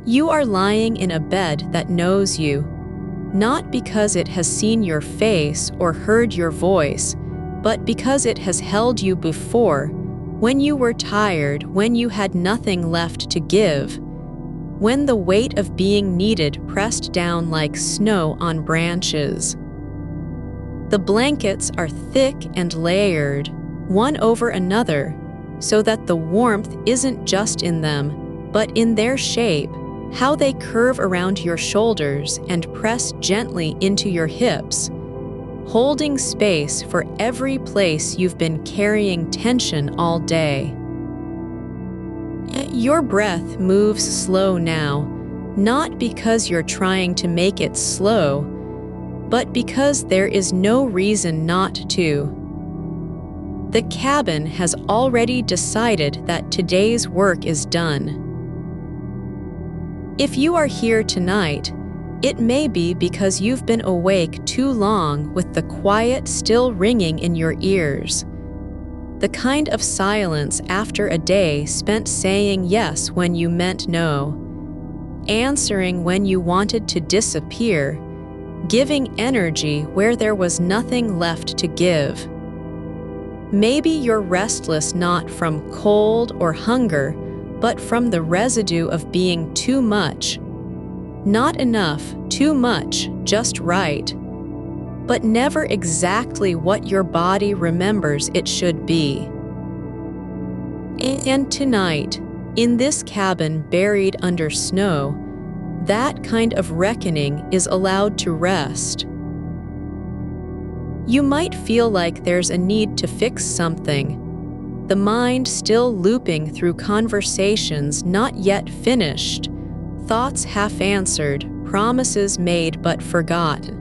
You are lying in a bed that knows you, not because it has seen your face or heard your voice, but because it has held you before, when you were tired, when you had nothing left to give, when the weight of being needed pressed down like snow on branches. The blankets are thick and layered, one over another, so that the warmth isn't just in them, but in their shape, how they curve around your shoulders and press gently into your hips, holding space for every place you've been carrying tension all day. Your breath moves slow now, not because you're trying to make it slow, but because there is no reason not to. The cabin has already decided that today's work is done. If you are here tonight, it may be because you've been awake too long with the quiet still ringing in your ears. The kind of silence after a day spent saying yes when you meant no, answering when you wanted to disappear, giving energy where there was nothing left to give. Maybe you're restless not from cold or hunger, but from the residue of being too much. Not enough, too much, just right, but never exactly what your body remembers it should be. And tonight, in this cabin buried under snow, that kind of reckoning is allowed to rest. You might feel like there's a need to fix something, the mind still looping through conversations not yet finished, thoughts half-answered, promises made but forgotten.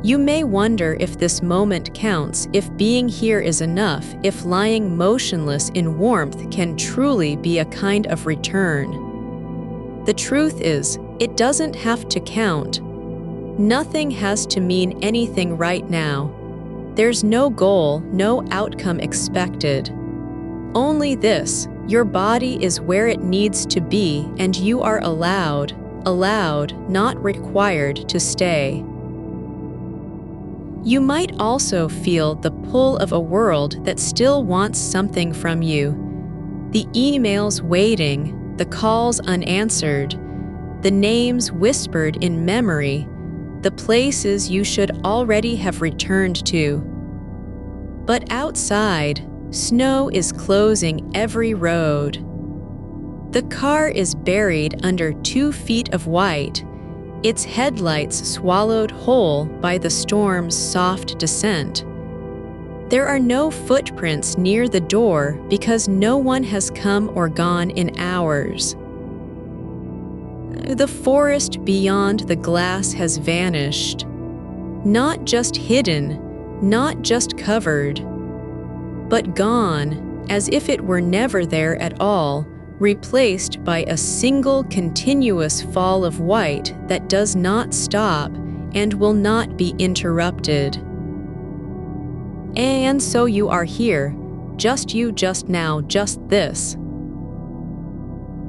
You may wonder if this moment counts, if being here is enough, if lying motionless in warmth can truly be a kind of return. The truth is, it doesn't have to count. Nothing has to mean anything right now. There's no goal, no outcome expected. Only this: your body is where it needs to be, and you are allowed, not required to stay. You might also feel the pull of a world that still wants something from you. The emails waiting, the calls unanswered, the names whispered in memory, the places you should already have returned to. But outside, snow is closing every road. The car is buried under 2 feet of white, its headlights swallowed whole by the storm's soft descent. There are no footprints near the door because no one has come or gone in hours. The forest beyond the glass has vanished, not just hidden, not just covered, but gone as if it were never there at all, replaced by a single continuous fall of white that does not stop and will not be interrupted. And so you are here, just you, just now, just this.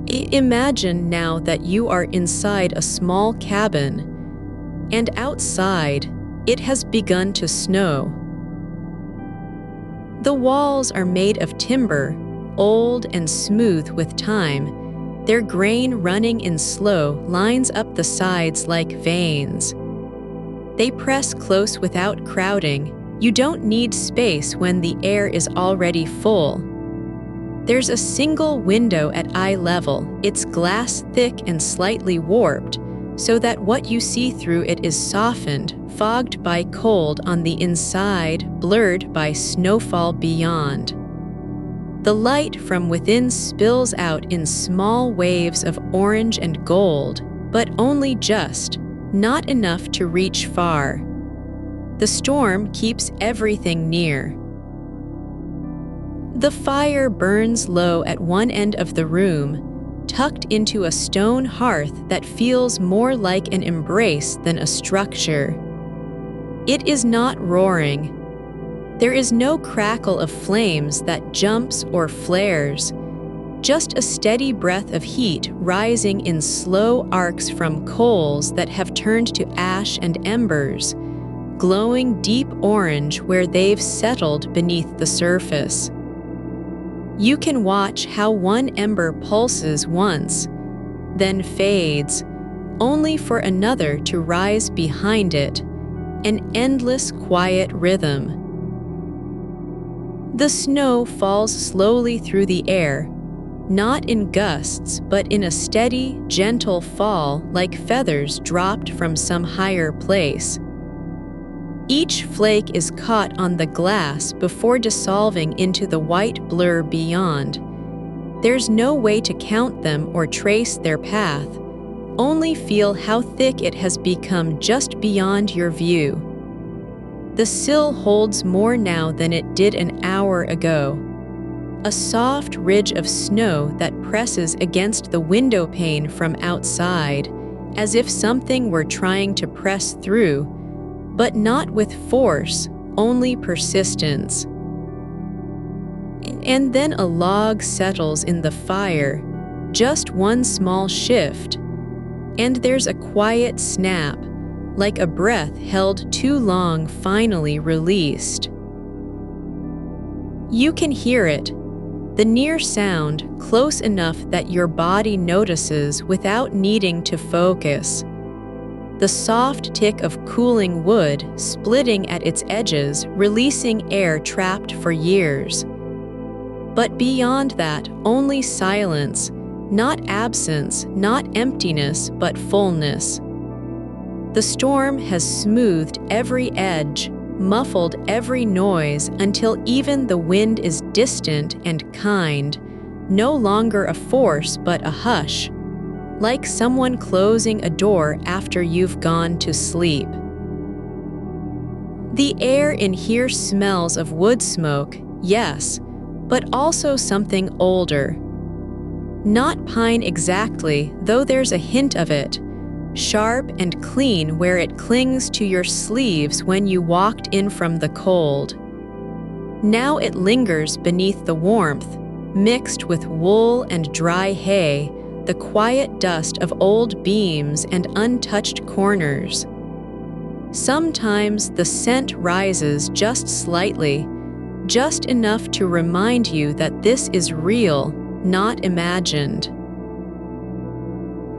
Imagine now that you are inside a small cabin, and outside, it has begun to snow. The walls are made of timber, old and smooth with time, their grain running in slow lines up the sides like veins. They press close without crowding. You don't need space when the air is already full. There's a single window at eye level, its glass thick and slightly warped, so that what you see through it is softened, fogged by cold on the inside, blurred by snowfall beyond. The light from within spills out in small waves of orange and gold, but only just, not enough to reach far. The storm keeps everything near. The fire burns low at one end of the room, tucked into a stone hearth that feels more like an embrace than a structure. It is not roaring. There is no crackle of flames that jumps or flares. just a steady breath of heat rising in slow arcs from coals that have turned to ash and embers, glowing deep orange where they've settled beneath the surface. You can watch how one ember pulses once, then fades, only for another to rise behind it, an endless quiet rhythm. The snow falls slowly through the air, not in gusts, but in a steady, gentle fall like feathers dropped from some higher place. Each flake is caught on the glass before dissolving into the white blur beyond. There's no way to count them or trace their path, only feel how thick it has become just beyond your view. The sill holds more now than it did an hour ago. A soft ridge of snow that presses against the window pane from outside, as if something were trying to press through, but not with force, only persistence. And then a log settles in the fire, just one small shift, and there's a quiet snap, like a breath held too long finally released. You can hear it, the near sound, close enough that your body notices without needing to focus. The soft tick of cooling wood splitting at its edges, releasing air trapped for years. But beyond that, only silence, not absence, not emptiness, but fullness. The storm has smoothed every edge, muffled every noise until even the wind is distant and kind, no longer a force but a hush, like someone closing a door after you've gone to sleep. The air in here smells of wood smoke, yes, but also something older. Not pine exactly, though there's a hint of it, sharp and clean where it clings to your sleeves when you walked in from the cold. Now it lingers beneath the warmth, mixed with wool and dry hay, the quiet dust of old beams and untouched corners. Sometimes the scent rises just slightly, just enough to remind you that this is real, not imagined.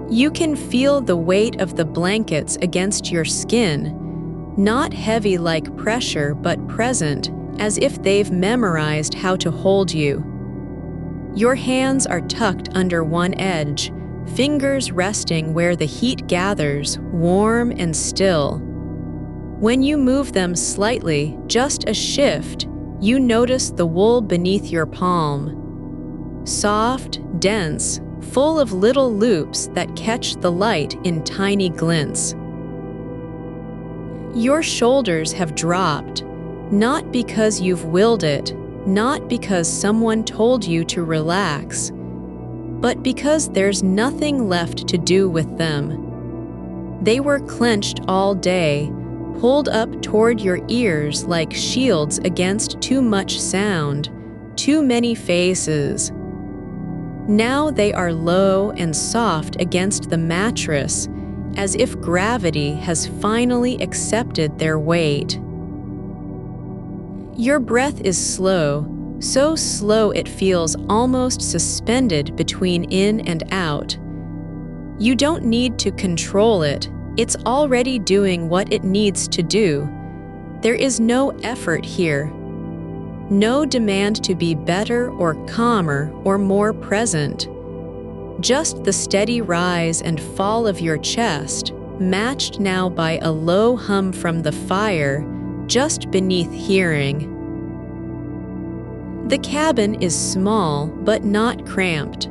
You can feel the weight of the blankets against your skin, not heavy like pressure but present, as if they've memorized how to hold you. Your hands are tucked under one edge, fingers resting where the heat gathers, warm and still. When you move them slightly, just a shift, you notice the wool beneath your palm. Soft, dense, full of little loops that catch the light in tiny glints. Your shoulders have dropped, not because you've willed it, not because someone told you to relax, but because there's nothing left to do with them. They were clenched all day, pulled up toward your ears like shields against too much sound, too many faces. Now they are low and soft against the mattress, as if gravity has finally accepted their weight. Your breath is slow, so slow it feels almost suspended between in and out. You don't need to control it, it's already doing what it needs to do. There is no effort here. No demand to be better or calmer or more present. Just the steady rise and fall of your chest, matched now by a low hum from the fire, just beneath hearing. The cabin is small, but not cramped.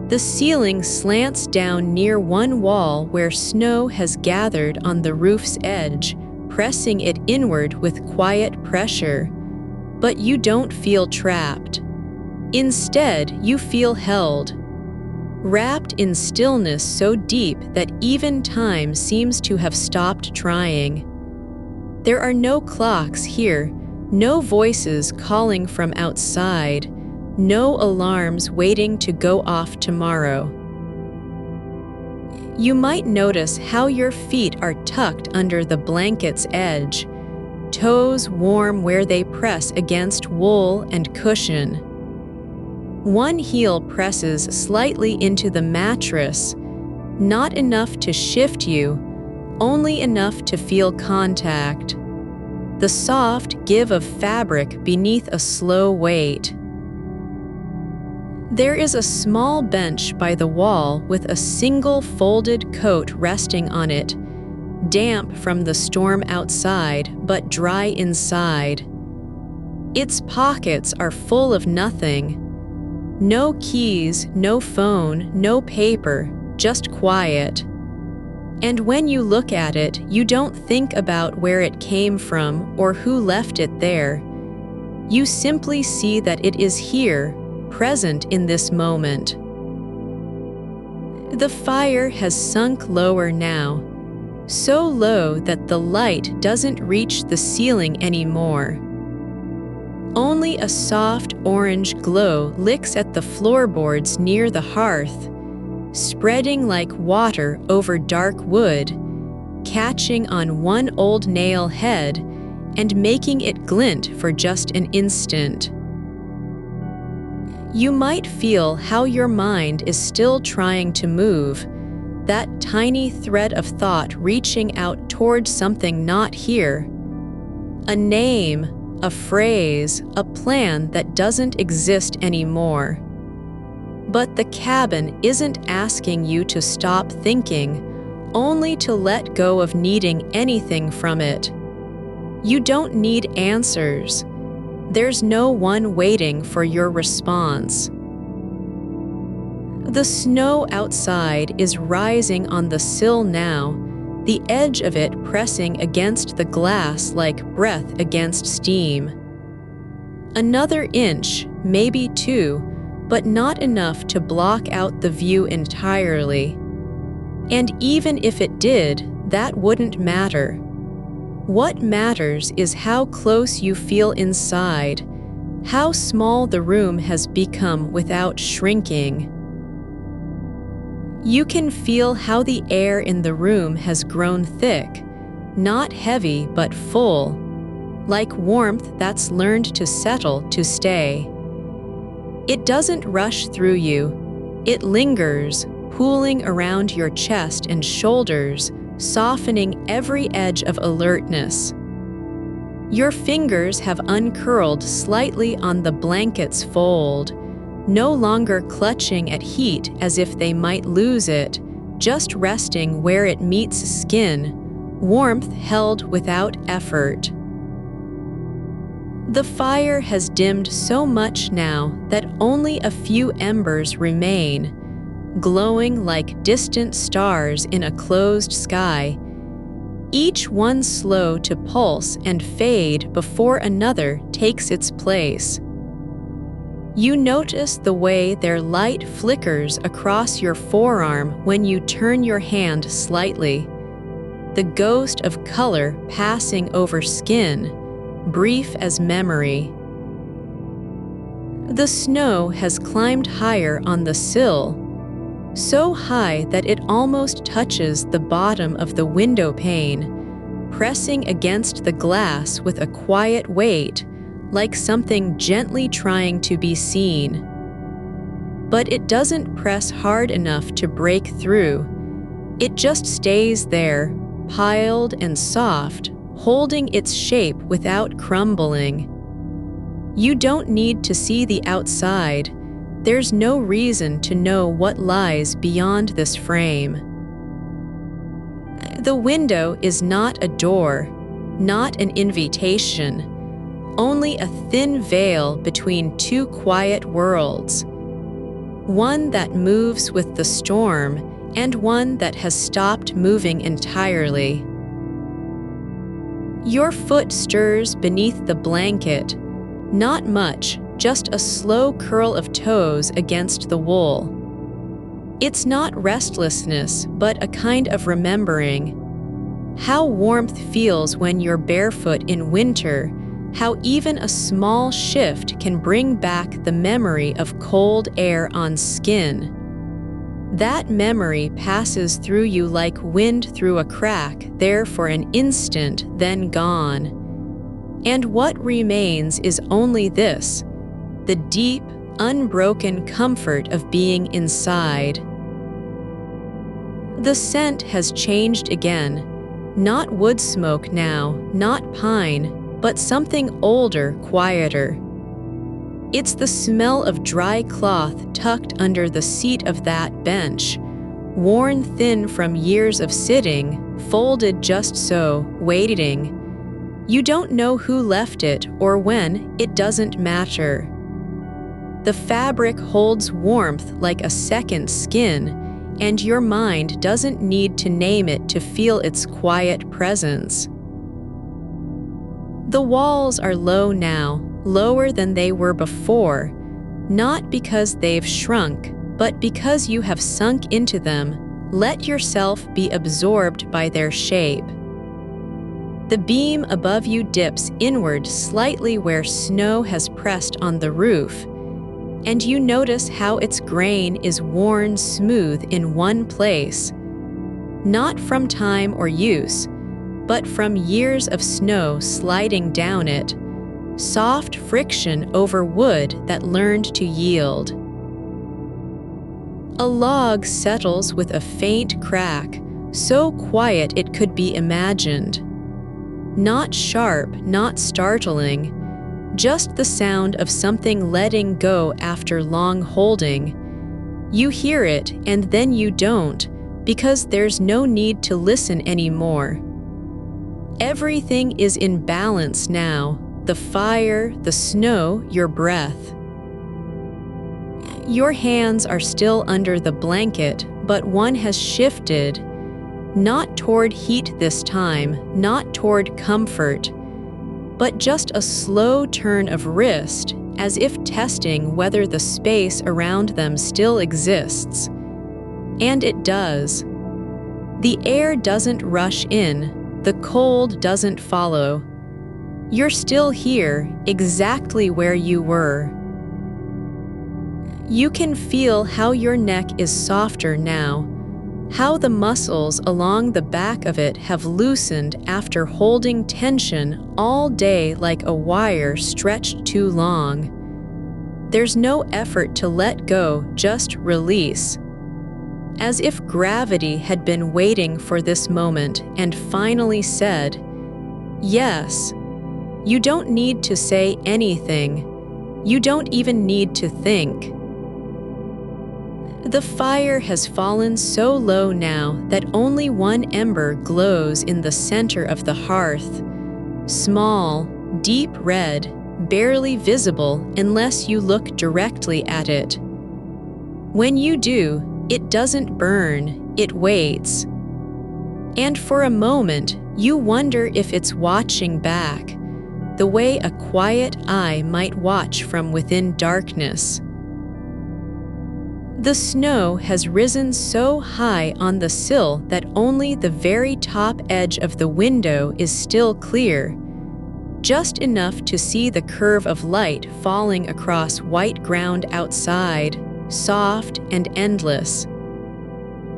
The ceiling slants down near one wall where snow has gathered on the roof's edge, pressing it inward with quiet pressure. But you don't feel trapped. Instead, you feel held, wrapped in stillness so deep that even time seems to have stopped trying. There are no clocks here, no voices calling from outside, no alarms waiting to go off tomorrow. You might notice how your feet are tucked under the blanket's edge, toes warm where they press against wool and cushion. One heel presses slightly into the mattress, not enough to shift you, only enough to feel contact. The soft give of fabric beneath a slow weight. There is a small bench by the wall with a single folded coat resting on it, damp from the storm outside but dry inside. Its pockets are full of nothing. No keys, no phone, no paper, just quiet. And when you look at it, you don't think about where it came from or who left it there. You simply see that it is here, present in this moment. The fire has sunk lower now, so low that the light doesn't reach the ceiling anymore. Only a soft orange glow licks at the floorboards near the hearth, spreading like water over dark wood, catching on one old nail head and making it glint for just an instant. You might feel how your mind is still trying to move, that tiny thread of thought reaching out toward something not here. A name, a phrase, a plan that doesn't exist anymore. But the cabin isn't asking you to stop thinking, only to let go of needing anything from it. You don't need answers. There's no one waiting for your response. The snow outside is rising on the sill now, the edge of it pressing against the glass like breath against steam. Another inch, maybe two, but not enough to block out the view entirely. And even if it did, that wouldn't matter. What matters is how close you feel inside, how small the room has become without shrinking. You can feel how the air in the room has grown thick, not heavy but full, like warmth that's learned to settle to stay. It doesn't rush through you, it lingers, pooling around your chest and shoulders, softening every edge of alertness. Your fingers have uncurled slightly on the blanket's fold, no longer clutching at heat as if they might lose it, just resting where it meets skin, warmth held without effort. The fire has dimmed so much now that only a few embers remain, glowing like distant stars in a closed sky, each one slow to pulse and fade before another takes its place. You notice the way their light flickers across your forearm when you turn your hand slightly, the ghost of color passing over skin, brief as memory. The snow has climbed higher on the sill, so high that it almost touches the bottom of the window pane, pressing against the glass with a quiet weight, like something gently trying to be seen. But it doesn't press hard enough to break through. It just stays there, piled and soft, holding its shape without crumbling. You don't need to see the outside. There's no reason to know what lies beyond this frame. The window is not a door, not an invitation, only a thin veil between two quiet worlds, one that moves with the storm and one that has stopped moving entirely. Your foot stirs beneath the blanket, not much, just a slow curl of toes against the wool. It's not restlessness, but a kind of remembering. How warmth feels when you're barefoot in winter, how even a small shift can bring back the memory of cold air on skin. That memory passes through you like wind through a crack, there for an instant, then gone. And what remains is only this: the deep, unbroken comfort of being inside. The scent has changed again. Not wood smoke now, not pine, but something older, quieter. It's the smell of dry cloth tucked under the seat of that bench, worn thin from years of sitting, folded just so, waiting. You don't know who left it or when, it doesn't matter. The fabric holds warmth like a second skin, and your mind doesn't need to name it to feel its quiet presence. The walls are low now, lower than they were before, not because they've shrunk, but because you have sunk into them, let yourself be absorbed by their shape. The beam above you dips inward slightly where snow has pressed on the roof, and you notice how its grain is worn smooth in one place, not from time or use, but from years of snow sliding down it, soft friction over wood that learned to yield. A log settles with a faint crack, so quiet it could be imagined. Not sharp, not startling, just the sound of something letting go after long holding. You hear it and then you don't, because there's no need to listen anymore. Everything is in balance now: the fire, the snow, your breath. Your hands are still under the blanket, but one has shifted, not toward heat this time, not toward comfort, but just a slow turn of wrist, as if testing whether the space around them still exists. And it does. The air doesn't rush in, the cold doesn't follow. You're still here, exactly where you were. You can feel how your neck is softer now, how the muscles along the back of it have loosened after holding tension all day like a wire stretched too long. There's no effort to let go, just release. As if gravity had been waiting for this moment and finally said, yes. You don't need to say anything. You don't even need to think. The fire has fallen so low now that only one ember glows in the center of the hearth. Small, deep red, barely visible unless you look directly at it. When you do, it doesn't burn, it waits. And for a moment, you wonder if it's watching back, the way a quiet eye might watch from within darkness. The snow has risen so high on the sill that only the very top edge of the window is still clear, just enough to see the curve of light falling across white ground outside, soft and endless.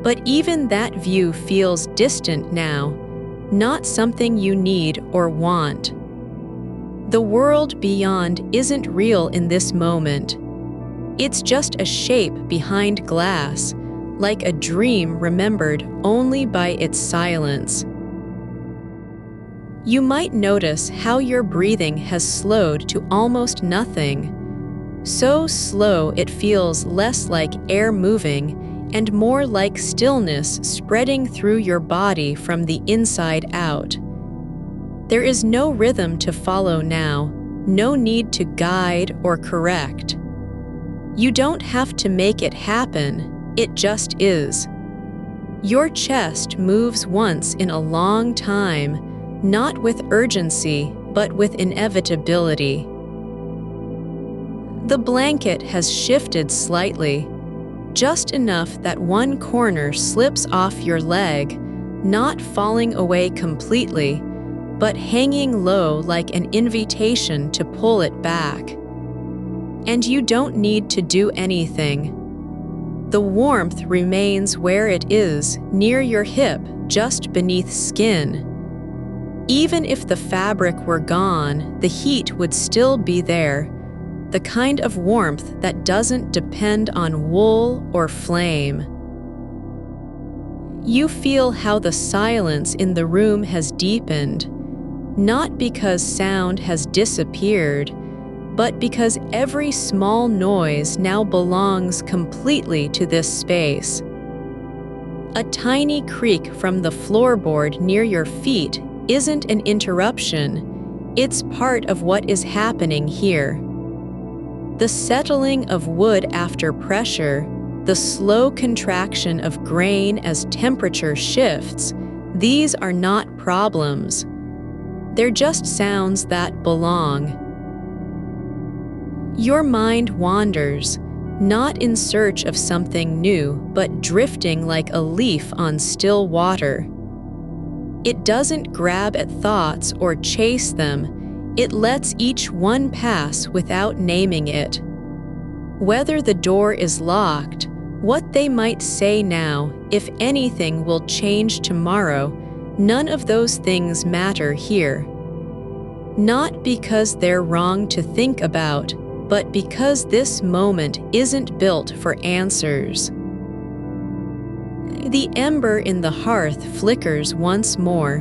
But even that view feels distant now, not something you need or want. The world beyond isn't real in this moment. It's just a shape behind glass, like a dream remembered only by its silence. You might notice how your breathing has slowed to almost nothing. So slow it feels less like air moving and more like stillness spreading through your body from the inside out. There is no rhythm to follow now, no need to guide or correct. You don't have to make it happen, it just is. Your chest moves once in a long time, not with urgency, but with inevitability. The blanket has shifted slightly, just enough that one corner slips off your leg, not falling away completely, but hanging low like an invitation to pull it back. And you don't need to do anything. The warmth remains where it is, near your hip, just beneath skin. Even if the fabric were gone, the heat would still be there, the kind of warmth that doesn't depend on wool or flame. You feel how the silence in the room has deepened, not because sound has disappeared, but because every small noise now belongs completely to this space. A tiny creak from the floorboard near your feet isn't an interruption, it's part of what is happening here. The settling of wood after pressure, the slow contraction of grain as temperature shifts, these are not problems. They're just sounds that belong. Your mind wanders, not in search of something new, but drifting like a leaf on still water. It doesn't grab at thoughts or chase them, it lets each one pass without naming it. Whether the door is locked, what they might say now, if anything will change tomorrow, none of those things matter here. Not because they're wrong to think about, but because this moment isn't built for answers. The ember in the hearth flickers once more,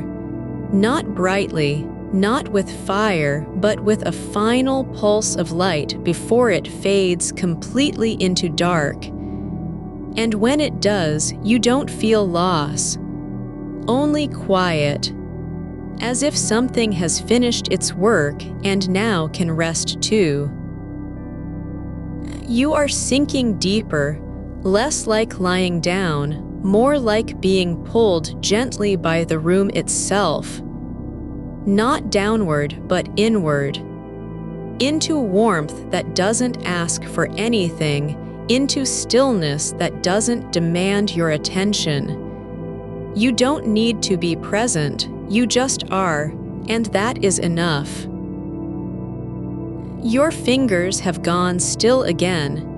not brightly, not with fire, but with a final pulse of light before it fades completely into dark. And when it does, you don't feel loss, only quiet, as if something has finished its work and now can rest too. You are sinking deeper, less like lying down, more like being pulled gently by the room itself. Not downward, but inward. Into warmth that doesn't ask for anything, into stillness that doesn't demand your attention. You don't need to be present, you just are, and that is enough. Your fingers have gone still again,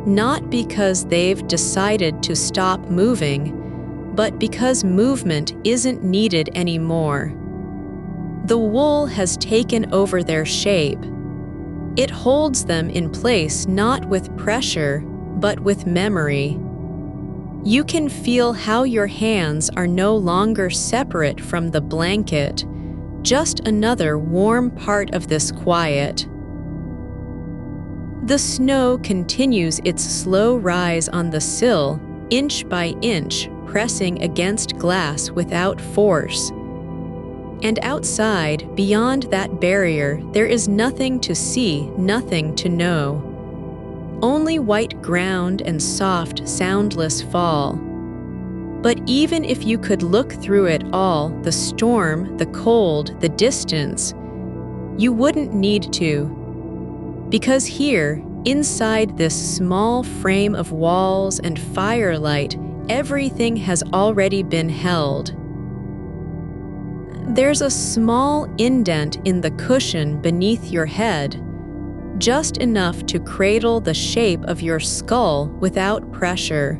not because they've decided to stop moving, but because movement isn't needed anymore. The wool has taken over their shape. It holds them in place not with pressure, but with memory. You can feel how your hands are no longer separate from the blanket, just another warm part of this quiet. The snow continues its slow rise on the sill, inch by inch, pressing against glass without force. And outside, beyond that barrier, there is nothing to see, nothing to know. Only white ground and soft, soundless fall. But even if you could look through it all, the storm, the cold, the distance, you wouldn't need to. Because here, inside this small frame of walls and firelight, everything has already been held. There's a small indent in the cushion beneath your head, just enough to cradle the shape of your skull without pressure.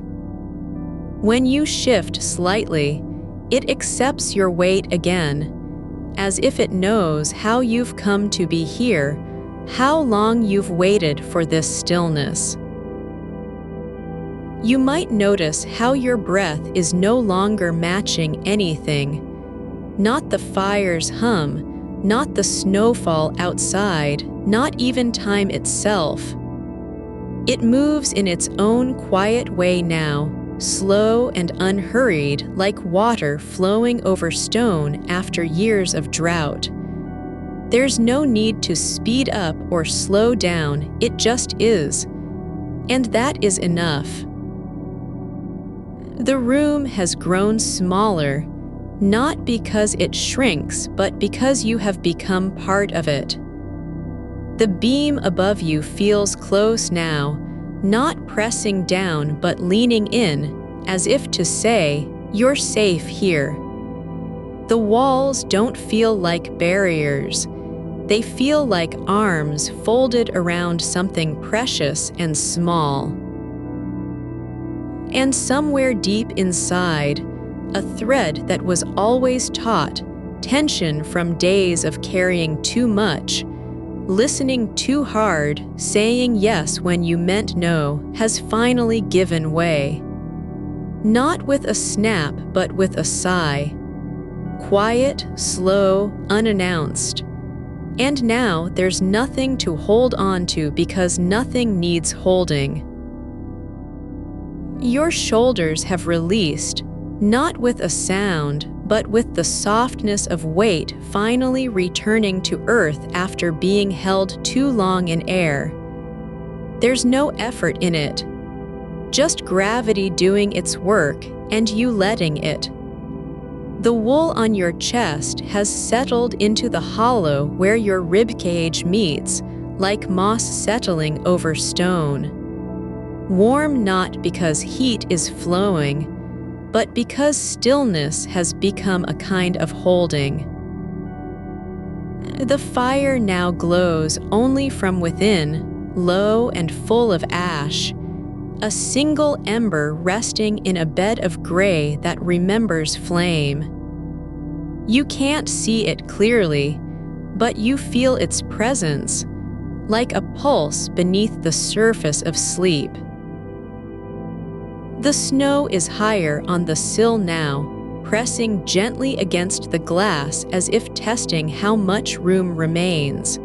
When you shift slightly, it accepts your weight again, as if it knows how you've come to be here, how long you've waited for this stillness. You might notice how your breath is no longer matching anything. Not the fire's hum, not the snowfall outside, not even time itself. It moves in its own quiet way now, slow and unhurried, like water flowing over stone after years of drought. There's no need to speed up or slow down, it just is. And that is enough. The room has grown smaller, not because it shrinks, but because you have become part of it. The beam above you feels close now, not pressing down but leaning in, as if to say, "You're safe here." The walls don't feel like barriers. They feel like arms folded around something precious and small. And somewhere deep inside, a thread that was always taut, tension from days of carrying too much, listening too hard, saying yes when you meant no, has finally given way. Not with a snap, but with a sigh. Quiet, slow, unannounced. And now there's nothing to hold on to because nothing needs holding. Your shoulders have released, not with a sound, but with the softness of weight finally returning to earth after being held too long in air. There's no effort in it, just gravity doing its work and you letting it. The wool on your chest has settled into the hollow where your ribcage meets, like moss settling over stone. Warm not because heat is flowing, but because stillness has become a kind of holding. The fire now glows only from within, low and full of ash, a single ember resting in a bed of gray that remembers flame. You can't see it clearly, but you feel its presence, like a pulse beneath the surface of sleep. The snow is higher on the sill now, pressing gently against the glass as if testing how much room remains.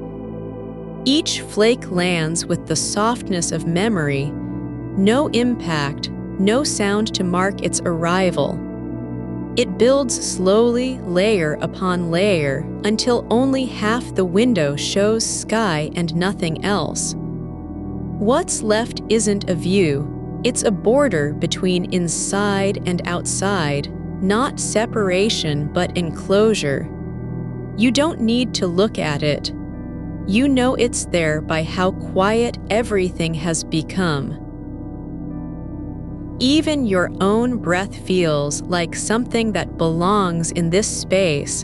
Each flake lands with the softness of memory, no impact, no sound to mark its arrival. It builds slowly, layer upon layer, until only half the window shows sky and nothing else. What's left isn't a view. It's a border between inside and outside, not separation but enclosure. You don't need to look at it. You know it's there by how quiet everything has become. Even your own breath feels like something that belongs in this space,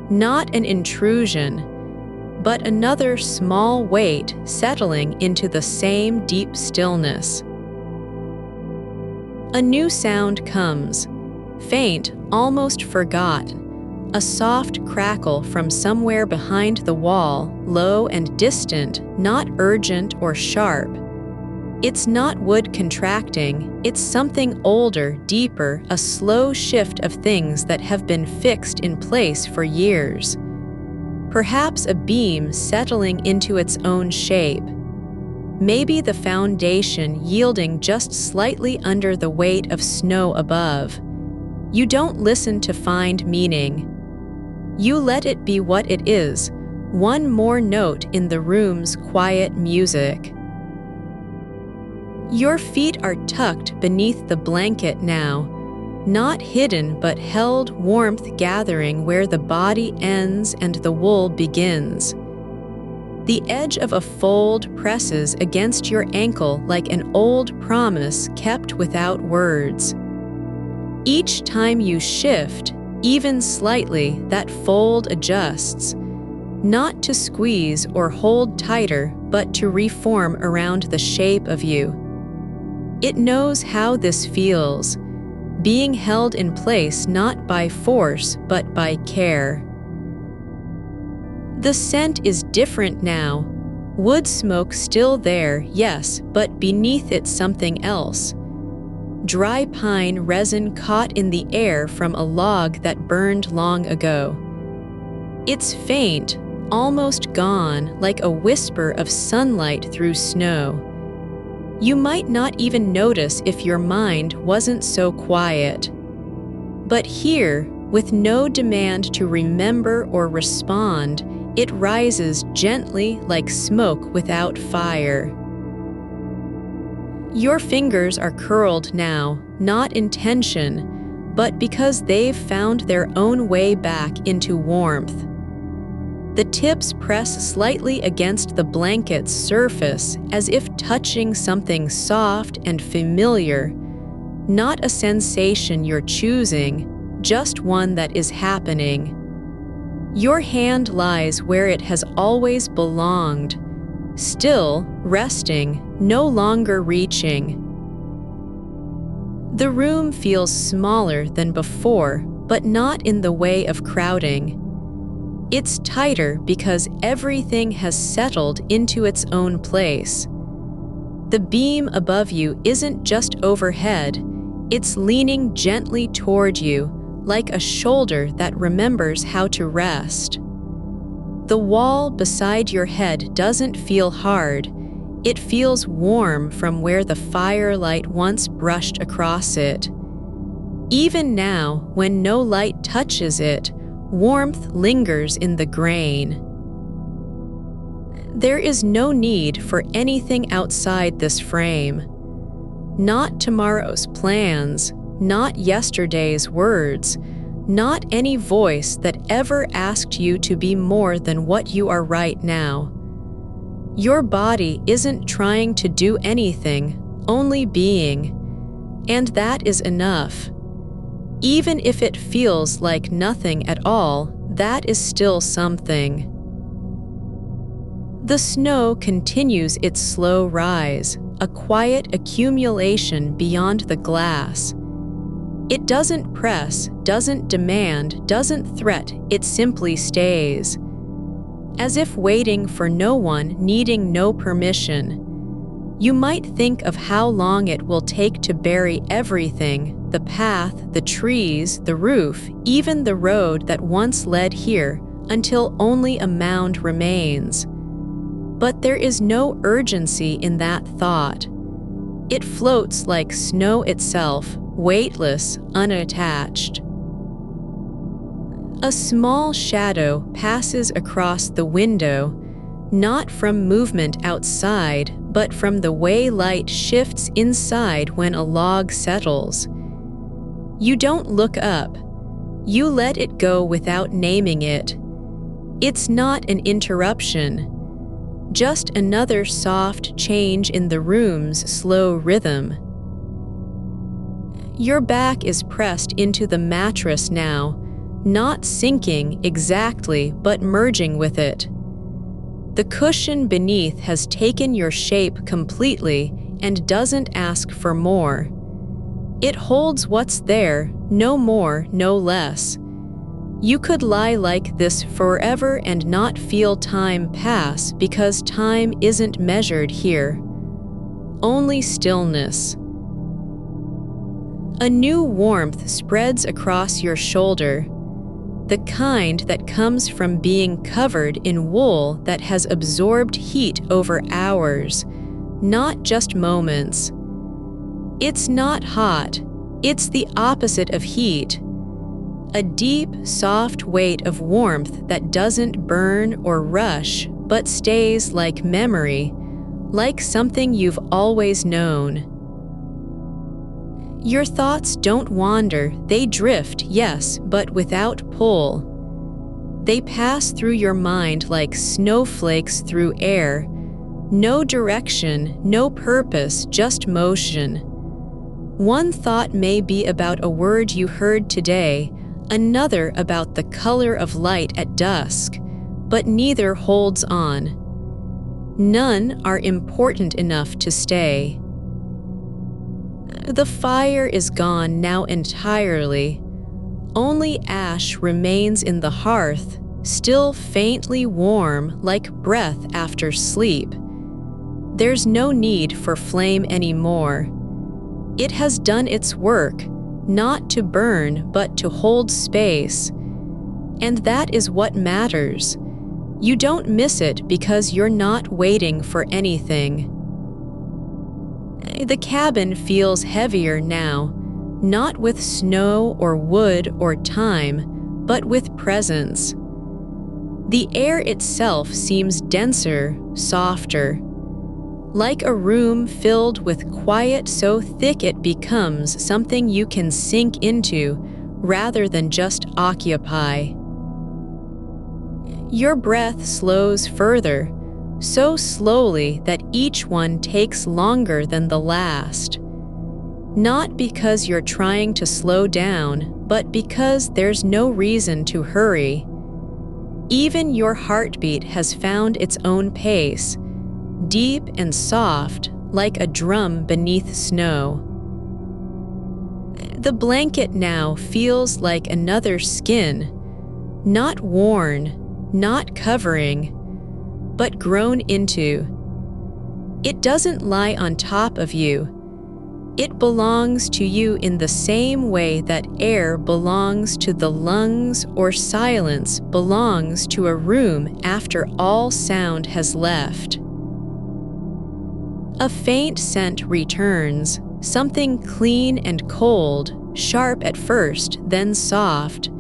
not an intrusion, but another small weight settling into the same deep stillness. A new sound comes, faint, almost forgotten, a soft crackle from somewhere behind the wall, low and distant, not urgent or sharp. It's not wood contracting, it's something older, deeper, a slow shift of things that have been fixed in place for years. Perhaps a beam settling into its own shape. Maybe the foundation yielding just slightly under the weight of snow above. You don't listen to find meaning. You let it be what it is, one more note in the room's quiet music. Your feet are tucked beneath the blanket now, not hidden but held, warmth gathering where the body ends and the wool begins. The edge of a fold presses against your ankle like an old promise kept without words. Each time you shift, even slightly, that fold adjusts, not to squeeze or hold tighter, but to reform around the shape of you. It knows how this feels, being held in place not by force but by care. The scent is different now. Wood smoke still there, yes, but beneath it something else. Dry pine resin caught in the air from a log that burned long ago. It's faint, almost gone, like a whisper of sunlight through snow. You might not even notice if your mind wasn't so quiet. But here, with no demand to remember or respond, it rises gently like smoke without fire. Your fingers are curled now, not in tension, but because they've found their own way back into warmth. The tips press slightly against the blanket's surface as if touching something soft and familiar, not a sensation you're choosing, just one that is happening. Your hand lies where it has always belonged, still, resting, no longer reaching. The room feels smaller than before, but not in the way of crowding. It's tighter because everything has settled into its own place. The beam above you isn't just overhead, it's leaning gently toward you, like a shoulder that remembers how to rest. The wall beside your head doesn't feel hard, it feels warm from where the firelight once brushed across it. Even now, when no light touches it, warmth lingers in the grain. There is no need for anything outside this frame. Not tomorrow's plans, not yesterday's words, not any voice that ever asked you to be more than what you are right now. Your body isn't trying to do anything, only being, and that is enough. Even if it feels like nothing at all, that is still something. The snow continues its slow rise, a quiet accumulation beyond the glass. It doesn't press, doesn't demand, doesn't threat, it simply stays. As if waiting for no one, needing no permission. You might think of how long it will take to bury everything, the path, the trees, the roof, even the road that once led here, until only a mound remains. But there is no urgency in that thought. It floats like snow itself, weightless, unattached. A small shadow passes across the window, not from movement outside, but from the way light shifts inside when a log settles. You don't look up. You let it go without naming it. It's not an interruption, just another soft change in the room's slow rhythm. Your back is pressed into the mattress now, not sinking exactly, but merging with it. The cushion beneath has taken your shape completely and doesn't ask for more. It holds what's there, no more, no less. You could lie like this forever and not feel time pass because time isn't measured here. Only stillness. A new warmth spreads across your shoulder, the kind that comes from being covered in wool that has absorbed heat over hours, not just moments. It's not hot, it's the opposite of heat. A deep, soft weight of warmth that doesn't burn or rush, but stays like memory, like something you've always known. Your thoughts don't wander, they drift, yes, but without pull. They pass through your mind like snowflakes through air. No direction, no purpose, just motion. One thought may be about a word you heard today, another about the color of light at dusk, but neither holds on. None are important enough to stay. The fire is gone now entirely. Only ash remains in the hearth, still faintly warm like breath after sleep. There's no need for flame anymore. It has done its work, not to burn but to hold space. And that is what matters. You don't miss it because you're not waiting for anything. The cabin feels heavier now, not with snow or wood or time, but with presence. The air itself seems denser, softer, like a room filled with quiet so thick it becomes something you can sink into rather than just occupy. Your breath slows further, so slowly that each one takes longer than the last. Not because you're trying to slow down, but because there's no reason to hurry. Even your heartbeat has found its own pace, deep and soft, like a drum beneath snow. The blanket now feels like another skin, not worn, not covering, but grown into. It doesn't lie on top of you. It belongs to you in the same way that air belongs to the lungs or silence belongs to a room after all sound has left. A faint scent returns, something clean and cold, sharp at first, then soft.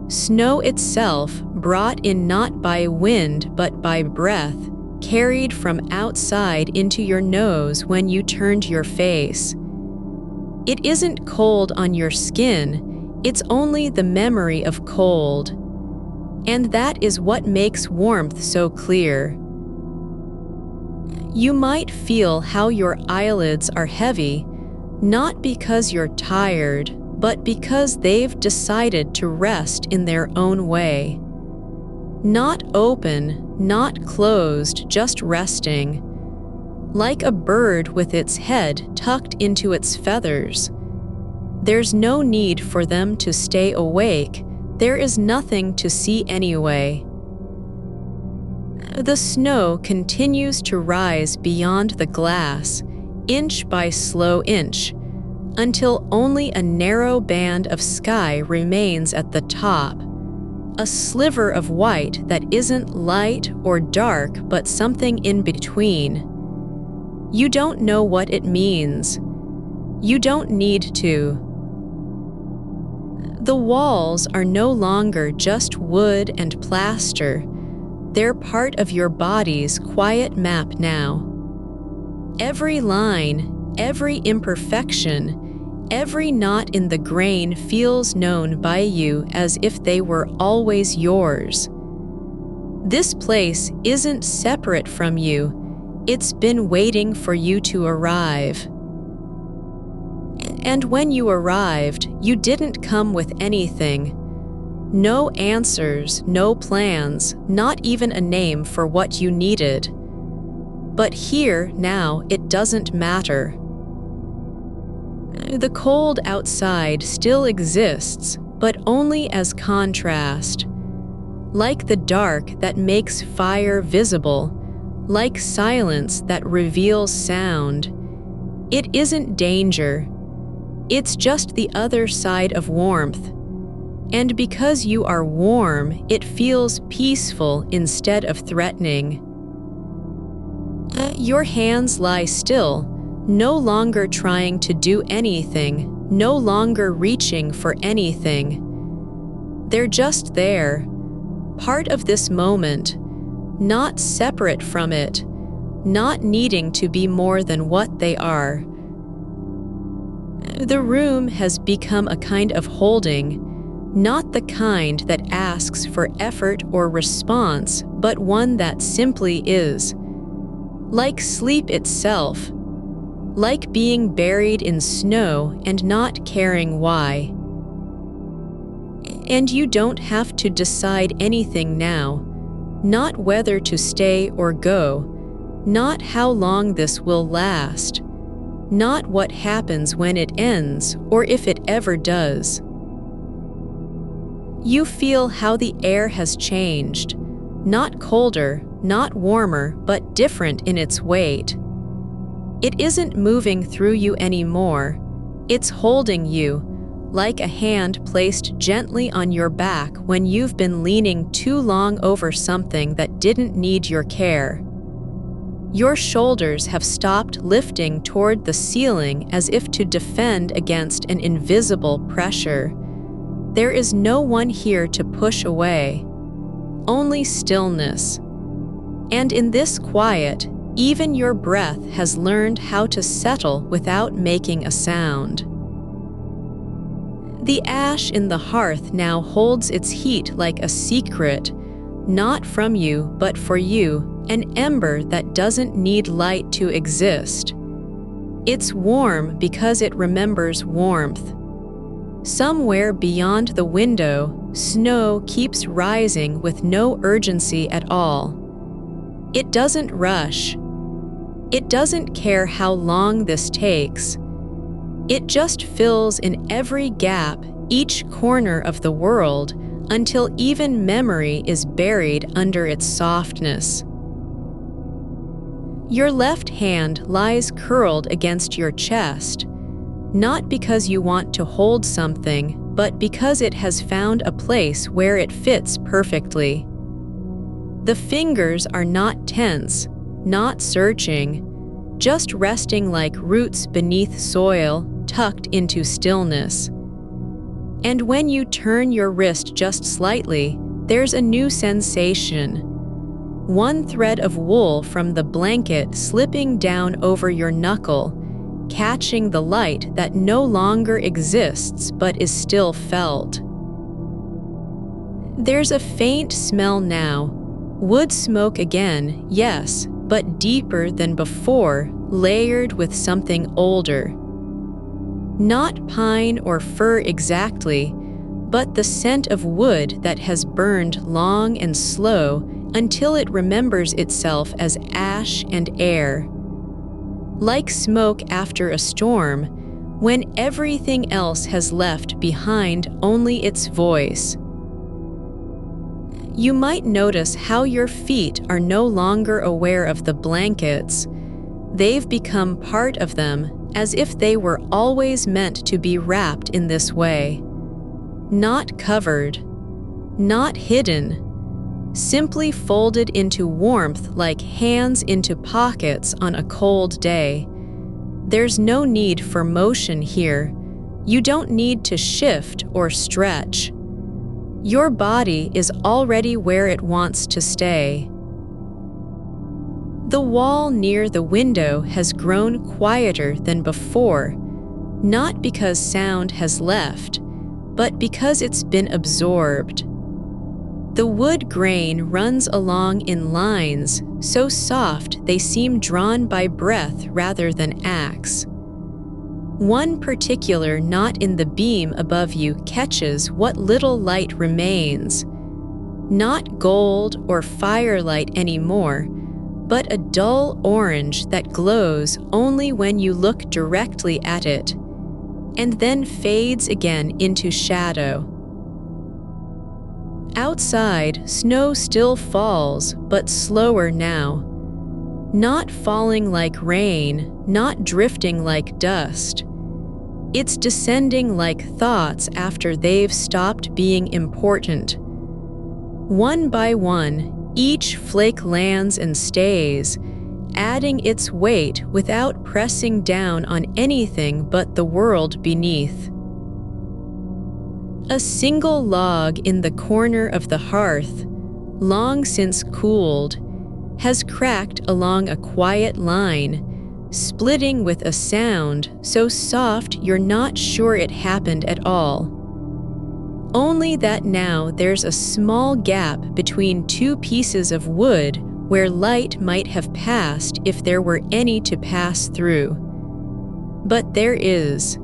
Snow itself, brought in not by wind but by breath, carried from outside into your nose when you turned your face. It isn't cold on your skin, it's only the memory of cold. And that is what makes warmth so clear. You might feel how your eyelids are heavy, not because you're tired, but because they've decided to rest in their own way. Not open, not closed, just resting. Like a bird with its head tucked into its feathers. There's no need for them to stay awake. There is nothing to see anyway. The snow continues to rise beyond the glass, inch by slow inch, until only a narrow band of sky remains at the top. A sliver of white that isn't light or dark but something in between. You don't know what it means. You don't need to. The walls are no longer just wood and plaster. They're part of your body's quiet map now. Every line, every imperfection, every knot in the grain feels known by you as if they were always yours. This place isn't separate from you. It's been waiting for you to arrive. And when you arrived, you didn't come with anything. No answers, no plans, not even a name for what you needed. But here, now, it doesn't matter. The cold outside still exists, but only as contrast. Like the dark that makes fire visible, like silence that reveals sound. It isn't danger. It's just the other side of warmth. And because you are warm, it feels peaceful instead of threatening. Your hands lie still, no longer trying to do anything, no longer reaching for anything. They're just there, part of this moment, not separate from it, not needing to be more than what they are. The room has become a kind of holding, not the kind that asks for effort or response, but one that simply is. Like sleep itself, like being buried in snow and not caring why. And you don't have to decide anything now, not whether to stay or go, not how long this will last, not what happens when it ends or if it ever does. You feel how the air has changed, not colder, not warmer, but different in its weight. It isn't moving through you anymore. It's holding you, like a hand placed gently on your back when you've been leaning too long over something that didn't need your care. Your shoulders have stopped lifting toward the ceiling as if to defend against an invisible pressure. There is no one here to push away, only stillness. And in this quiet, even your breath has learned how to settle without making a sound. The ash in the hearth now holds its heat like a secret, not from you, but for you, an ember that doesn't need light to exist. It's warm because it remembers warmth. Somewhere beyond the window, snow keeps rising with no urgency at all. It doesn't rush. It doesn't care how long this takes. It just fills in every gap, each corner of the world, until even memory is buried under its softness. Your left hand lies curled against your chest, not because you want to hold something, but because it has found a place where it fits perfectly. The fingers are not tense, not searching, just resting like roots beneath soil, tucked into stillness. And when you turn your wrist just slightly, there's a new sensation. One thread of wool from the blanket slipping down over your knuckle, catching the light that no longer exists but is still felt. There's a faint smell now. Wood smoke again, yes, but deeper than before, layered with something older. Not pine or fir exactly, but the scent of wood that has burned long and slow until it remembers itself as ash and air. Like smoke after a storm, when everything else has left behind only its voice. You might notice how your feet are no longer aware of the blankets. They've become part of them, as if they were always meant to be wrapped in this way. Not covered, not hidden, simply folded into warmth like hands into pockets on a cold day. There's no need for motion here. You don't need to shift or stretch. Your body is already where it wants to stay. The wall near the window has grown quieter than before, not because sound has left, but because it's been absorbed. The wood grain runs along in lines, so soft they seem drawn by breath rather than axe. One particular knot in the beam above you catches what little light remains. Not gold or firelight anymore, but a dull orange that glows only when you look directly at it, and then fades again into shadow. Outside, snow still falls, but slower now. Not falling like rain, not drifting like dust. It's descending like thoughts after they've stopped being important. One by one, each flake lands and stays, adding its weight without pressing down on anything but the world beneath. A single log in the corner of the hearth, long since cooled, has cracked along a quiet line, splitting with a sound so soft you're not sure it happened at all. Only that now there's a small gap between two pieces of wood where light might have passed if there were any to pass through. But there is.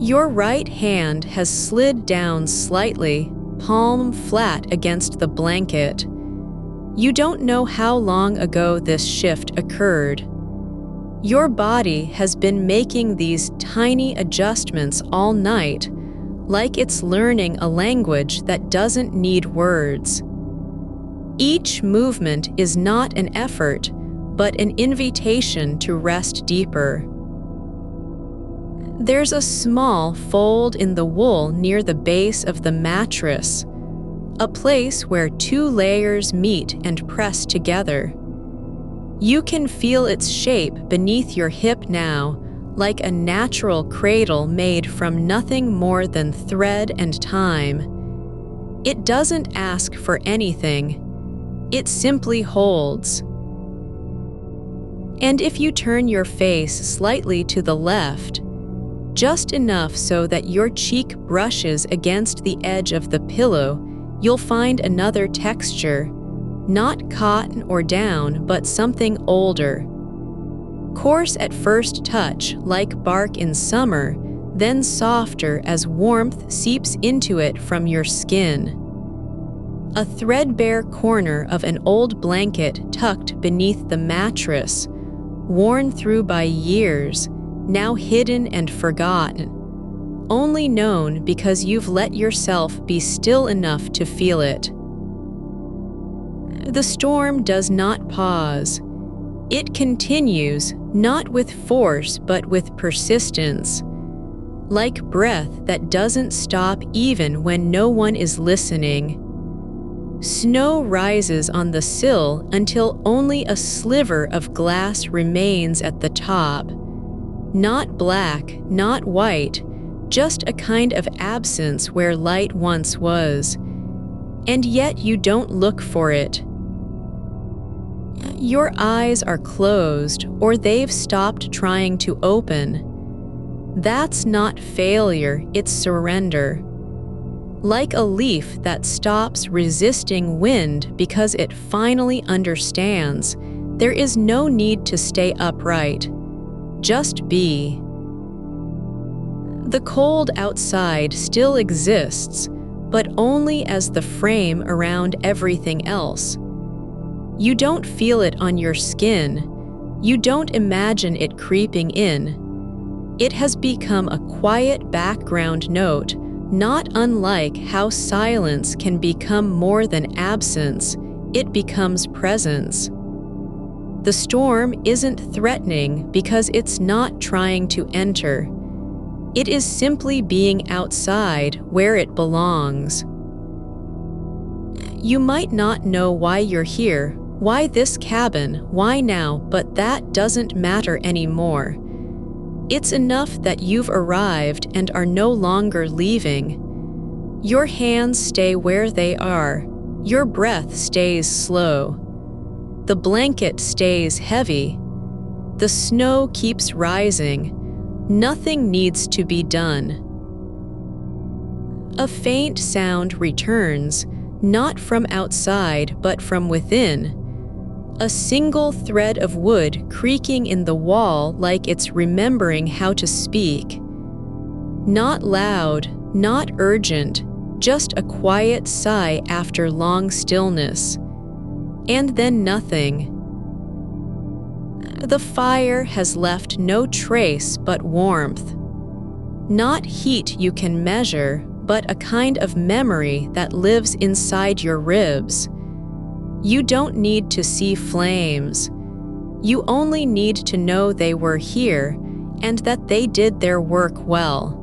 Your right hand has slid down slightly, palm flat against the blanket. You don't know how long ago this shift occurred. Your body has been making these tiny adjustments all night, like it's learning a language that doesn't need words. Each movement is not an effort, but an invitation to rest deeper. There's a small fold in the wool near the base of the mattress, a place where two layers meet and press together. You can feel its shape beneath your hip now, like a natural cradle made from nothing more than thread and time. It doesn't ask for anything. It simply holds. And if you turn your face slightly to the left, just enough so that your cheek brushes against the edge of the pillow, you'll find another texture, not cotton or down, but something older. Coarse at first touch, like bark in summer, then softer as warmth seeps into it from your skin. A threadbare corner of an old blanket tucked beneath the mattress, worn through by years, now hidden and forgotten, only known because you've let yourself be still enough to feel it. The storm does not pause. It continues, not with force but with persistence, like breath that doesn't stop even when no one is listening. Snow rises on the sill until only a sliver of glass remains at the top. Not black, not white, just a kind of absence where light once was. And yet you don't look for it. Your eyes are closed, or they've stopped trying to open. That's not failure, it's surrender. Like a leaf that stops resisting wind because it finally understands, there is no need to stay upright. Just be. The cold outside still exists, but only as the frame around everything else. You don't feel it on your skin. You don't imagine it creeping in. It has become a quiet background note, not unlike how silence can become more than absence. It becomes presence. The storm isn't threatening because it's not trying to enter. It is simply being outside where it belongs. You might not know why you're here, why this cabin, why now, but that doesn't matter anymore. It's enough that you've arrived and are no longer leaving. Your hands stay where they are. Your breath stays slow. The blanket stays heavy. The snow keeps rising. Nothing needs to be done. A faint sound returns, not from outside but from within. A single thread of wood creaking in the wall like it's remembering how to speak. Not loud, not urgent, just a quiet sigh after long stillness. And then nothing. The fire has left no trace but warmth. Not heat you can measure, but a kind of memory that lives inside your ribs. You don't need to see flames. You only need to know they were here and that they did their work well.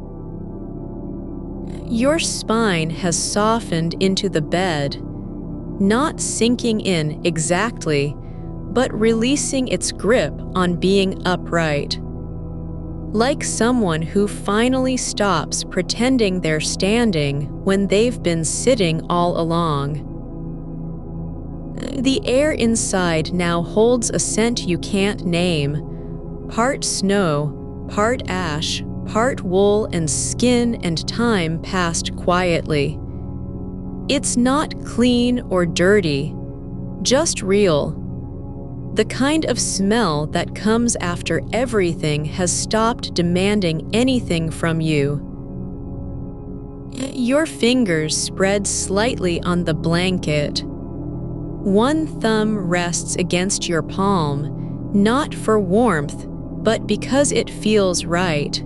Your spine has softened into the bed, not sinking in exactly, but releasing its grip on being upright. Like someone who finally stops pretending they're standing when they've been sitting all along. The air inside now holds a scent you can't name. Part snow, part ash, part wool and skin and time passed quietly. It's not clean or dirty, just real. The kind of smell that comes after everything has stopped demanding anything from you. Your fingers spread slightly on the blanket. One thumb rests against your palm, not for warmth, but because it feels right.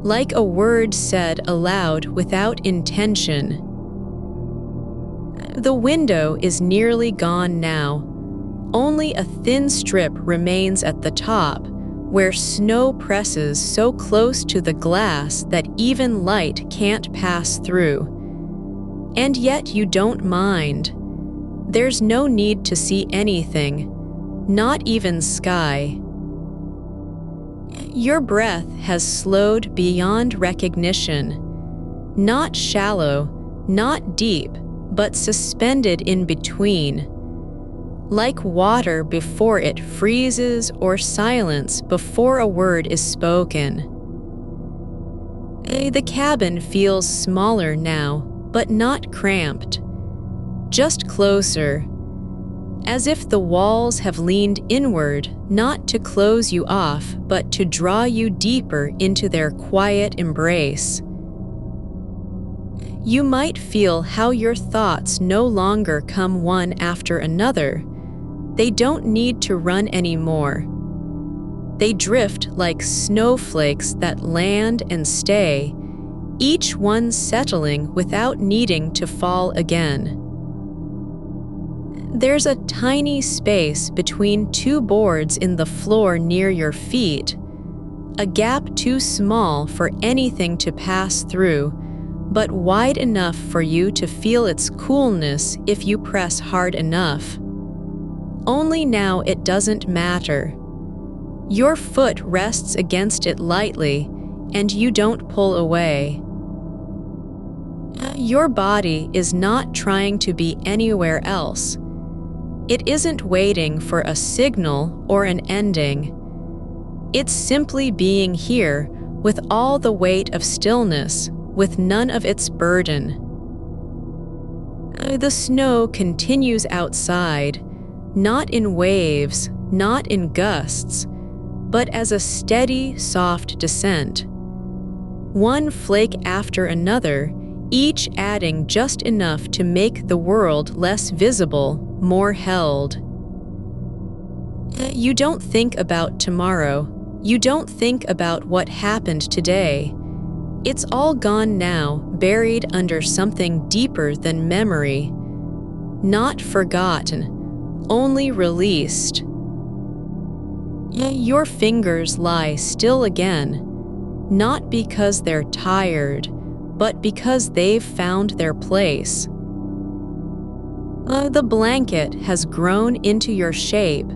Like a word said aloud without intention. The window is nearly gone now. Only a thin strip remains at the top, where snow presses so close to the glass that even light can't pass through. And yet you don't mind. There's no need to see anything, not even sky. Your breath has slowed beyond recognition. Not shallow, not deep, but suspended in between. Like water before it freezes or silence before a word is spoken. The cabin feels smaller now, but not cramped. Just closer, as if the walls have leaned inward, not to close you off, but to draw you deeper into their quiet embrace. You might feel how your thoughts no longer come one after another. They don't need to run anymore. They drift like snowflakes that land and stay, each one settling without needing to fall again. There's a tiny space between two boards in the floor near your feet, a gap too small for anything to pass through, but wide enough for you to feel its coolness if you press hard enough. Only now it doesn't matter. Your foot rests against it lightly, and you don't pull away. Your body is not trying to be anywhere else. It isn't waiting for a signal or an ending. It's simply being here with all the weight of stillness, with none of its burden. The snow continues outside, not in waves, not in gusts, but as a steady, soft descent. One flake after another, each adding just enough to make the world less visible, more held. You don't think about tomorrow. You don't think about what happened today. It's all gone now, buried under something deeper than memory. Not forgotten, only released. Your fingers lie still again, not because they're tired, but because they've found their place. The blanket has grown into your shape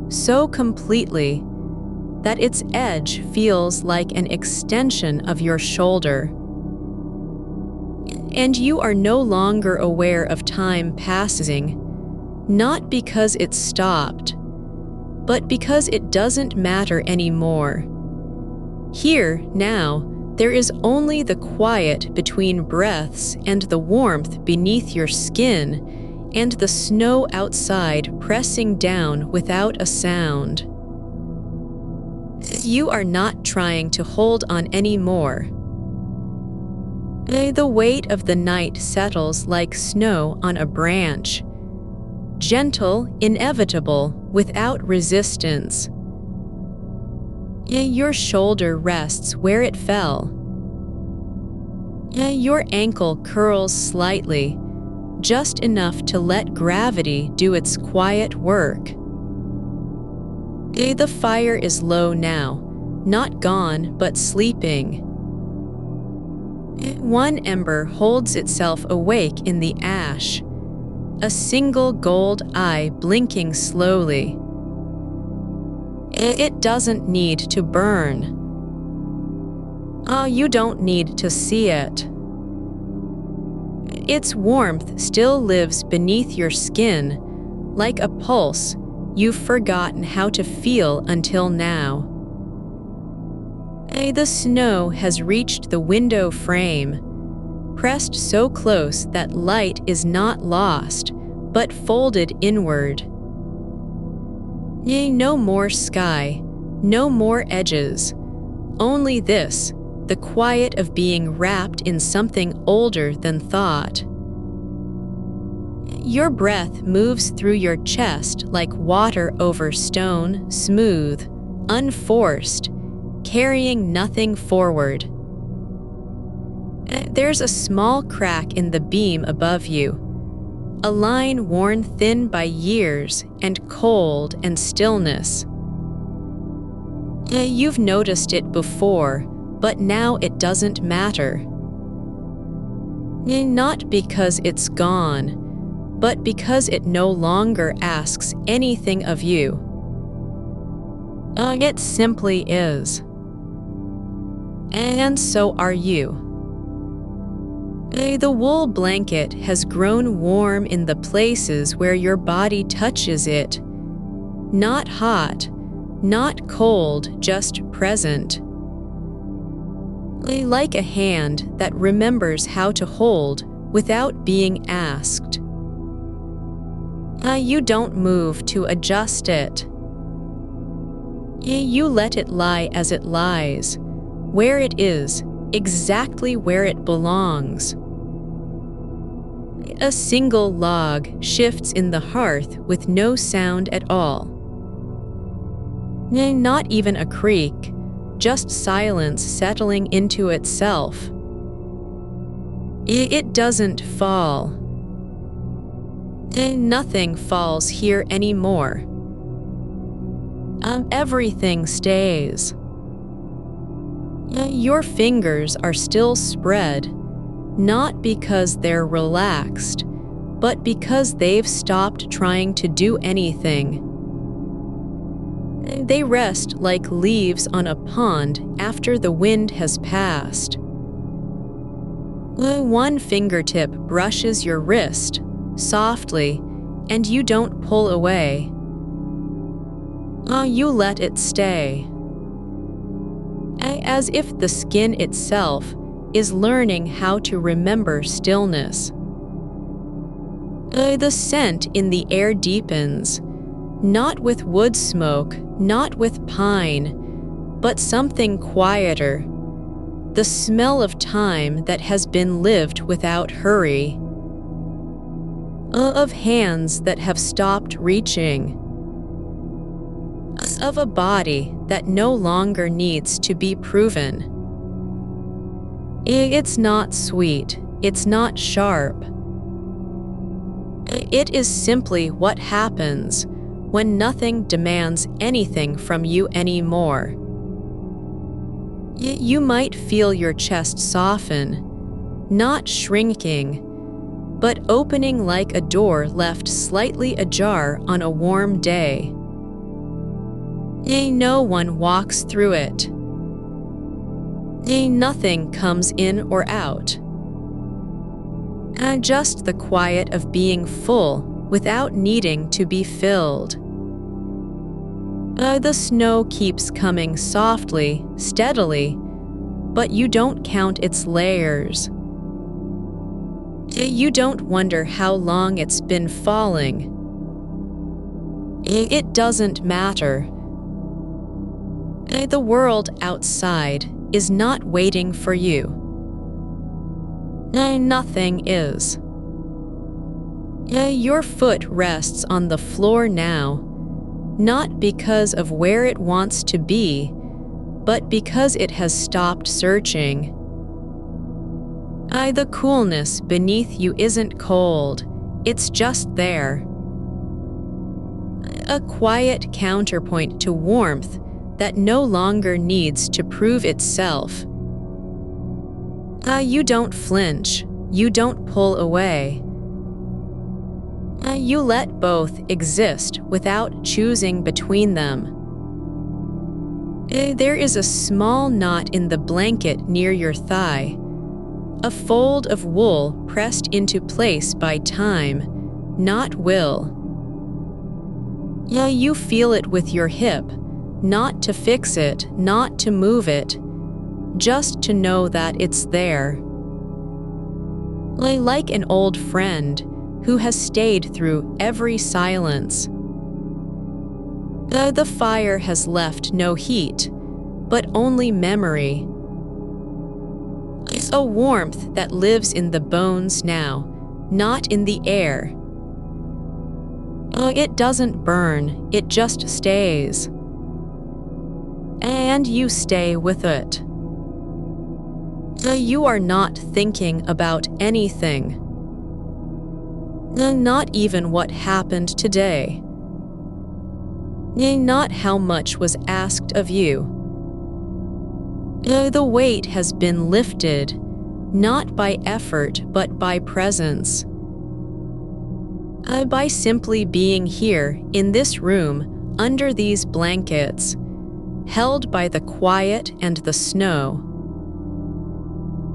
so completely that its edge feels like an extension of your shoulder. And you are no longer aware of time passing, not because it stopped, but because it doesn't matter anymore. Here, now, there is only the quiet between breaths and the warmth beneath your skin and the snow outside pressing down without a sound. You are not trying to hold on anymore. The weight of the night settles like snow on a branch, gentle, inevitable, without resistance. Your shoulder rests where it fell. Your ankle curls slightly, just enough to let gravity do its quiet work. The fire is low now, not gone but sleeping. One ember holds itself awake in the ash, a single gold eye blinking slowly. It doesn't need to burn. You don't need to see it. Its warmth still lives beneath your skin, like a pulse you've forgotten how to feel until now. The snow has reached the window frame, pressed so close that light is not lost, but folded inward. No more sky, no more edges, only this, the quiet of being wrapped in something older than thought. Your breath moves through your chest like water over stone, smooth, unforced, carrying nothing forward. There's a small crack in the beam above you, a line worn thin by years and cold and stillness. You've noticed it before, but now it doesn't matter. Not because it's gone, but because it no longer asks anything of you. It simply is. And so are you. The wool blanket has grown warm in the places where your body touches it. Not hot, not cold, just present. Like a hand that remembers how to hold without being asked. You don't move to adjust it. You let it lie as it lies, where it is, exactly where it belongs. A single log shifts in the hearth with no sound at all. Not even a creak, just silence settling into itself. It doesn't fall. Nothing falls here anymore. Everything stays. Your fingers are still spread, not because they're relaxed, but because they've stopped trying to do anything. They rest like leaves on a pond after the wind has passed. One fingertip brushes your wrist, softly, and you don't pull away. You let it stay. As if the skin itself is learning how to remember stillness. The scent in the air deepens, not with wood smoke, not with pine, but something quieter. The smell of time that has been lived without hurry. Of hands that have stopped reaching. Of a body that no longer needs to be proven. It's not sweet, it's not sharp. It is simply what happens when nothing demands anything from you anymore. You might feel your chest soften, not shrinking, but opening like a door left slightly ajar on a warm day. No one walks through it. Nothing comes in or out. Just the quiet of being full without needing to be filled. The snow keeps coming softly, steadily, but you don't count its layers. You don't wonder how long it's been falling. It doesn't matter. The world outside is not waiting for you. Nothing is. Your foot rests on the floor now, not because of where it wants to be, but because it has stopped searching. The coolness beneath you isn't cold, it's just there. A quiet counterpoint to warmth that no longer needs to prove itself. You don't flinch, you don't pull away. You let both exist without choosing between them. There is a small knot in the blanket near your thigh, a fold of wool pressed into place by time, not will. You feel it with your hip, not to fix it, not to move it, just to know that it's there. Like an old friend who has stayed through every silence. The fire has left no heat, but only memory. It's a warmth that lives in the bones now, not in the air. It doesn't burn, it just stays. And you stay with it. You are not thinking about anything. Not even what happened today. Not how much was asked of you. The weight has been lifted, not by effort but by presence. By simply being here in this room under these blankets, held by the quiet and the snow.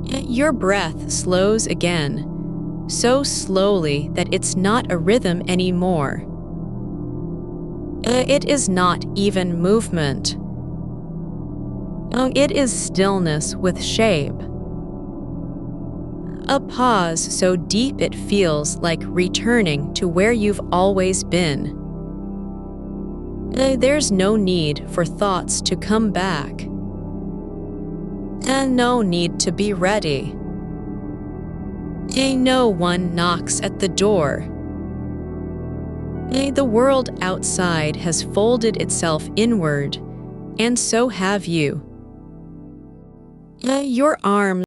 Your breath slows again, so slowly that it's not a rhythm anymore. It is not even movement. It is stillness with shape. A pause so deep it feels like returning to where you've always been. There's no need for thoughts to come back, and no need to be ready. No one knocks at the door. The world outside has folded itself inward, and so have you. Your arms